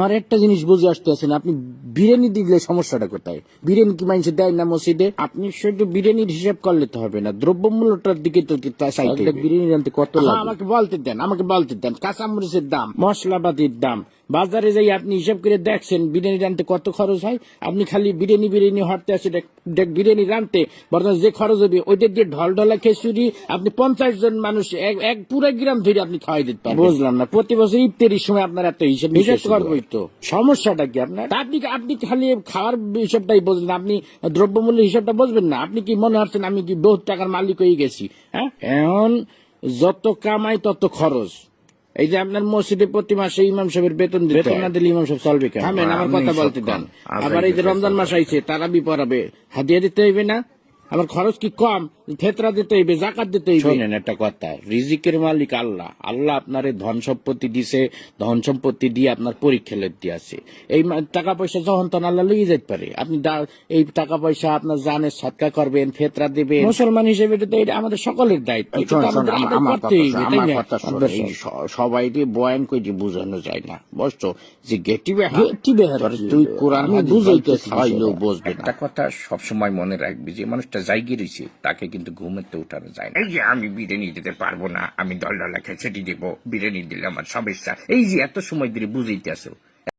আমার একটা জিনিস বুঝে আসতেছে না, আপনি বিরিয়ানি দিলে সমস্যাটা কোথায়? বিরিয়ানি কি মানুষ দেয় না মসজিদে? আপনি শুধু বিরিয়ানির হিসাব করলে তো হবে না, দ্রব্যমূল্যটার দিকে তো চাইতে হবে। বিরিয়ানি আনতে কত লাগে? আমাকে বলতে দেন কাঁচামরিচের দাম, মশলাপাতির দাম, বাজারে যাই আপনি হিসাব করে দেখছেন বিরিয়ানি রানতে কত খরচ হয়। আপনি খালি বিরিয়ানি হরতে আছে বিরিয়ানি রানতে বর্তমানে যে খরচ হবে ওইটা দিয়ে ঢলঢলা খিচুড়ি আপনি 50 জন মানুষ এক পুরো গ্রাম ধরে আপনি খাওয়াই দিতে পারবেন। বুঝলাম না, প্রতি বছর ইফতারির সময় আপনার এত হিসাব করবোই তো, সমস্যাটা কি আপনার? আপনি খালি খাওয়ার হিসাবটাই বুঝলেন, আপনি দ্রব্যমূল্যের হিসাবটা বুঝবেন না। আপনি কি মনে হচ্ছেন আমি কি বহুত টাকার মালিক হয়ে গেছি? হ্যাঁ, এখন যত কামাই তত খরচ। এই যে আপনার মসজিদে প্রতি মাসে ইমাম সাহেবের বেতন না দিলে ইমাম সাহেব চলবে কেন? আমার কথা বলতে দেন। আবার এই যে রমজান মাস আইছে, তারাবি পড়াবে, হাদিয়া দিতে হইবে না? আমার খরচ কি কম? ফেতরা দিতে হইবে, জাকাত দিতে হইবে। শোনেন একটা কথা, রিজিকের মালিক আল্লাহ। আল্লাহ আপনার ধন সম্পত্তি দিছে, ধন সম্পত্তি দিয়ে আপনার পরীক্ষা দিয়েছে। এই টাকা পয়সা যখন তখন আল্লাহ লইয়ে যেতে পারে। আপনি এই টাকা পয়সা আপনার জানের সৎকা করবেন, ফেতরা দিবেন। মুসলমান হিসেবে এটা আমাদের সকলের দায়িত্ব। সবাই বয়ান করে যে বোঝানো যায় না, বুঝছো? যে গেটি বেহার তুই কোরআন বুঝাইতে চাইলেও বুঝবে না। একটা কথা সবসময় মনে রাখবি, যে মানুষটা জায়গা রয়েছে তাকে কিন্তু ঘুমেতে উঠানো যায় না। এই যে আমি বিরিয়ানি দিতে পারবো না, আমি দলডলা খেচেটি দেবো, বিরিয়ানি দিলে আমার সমস্যা, এই যে এত সময় ধরে বুঝাইতে আসো,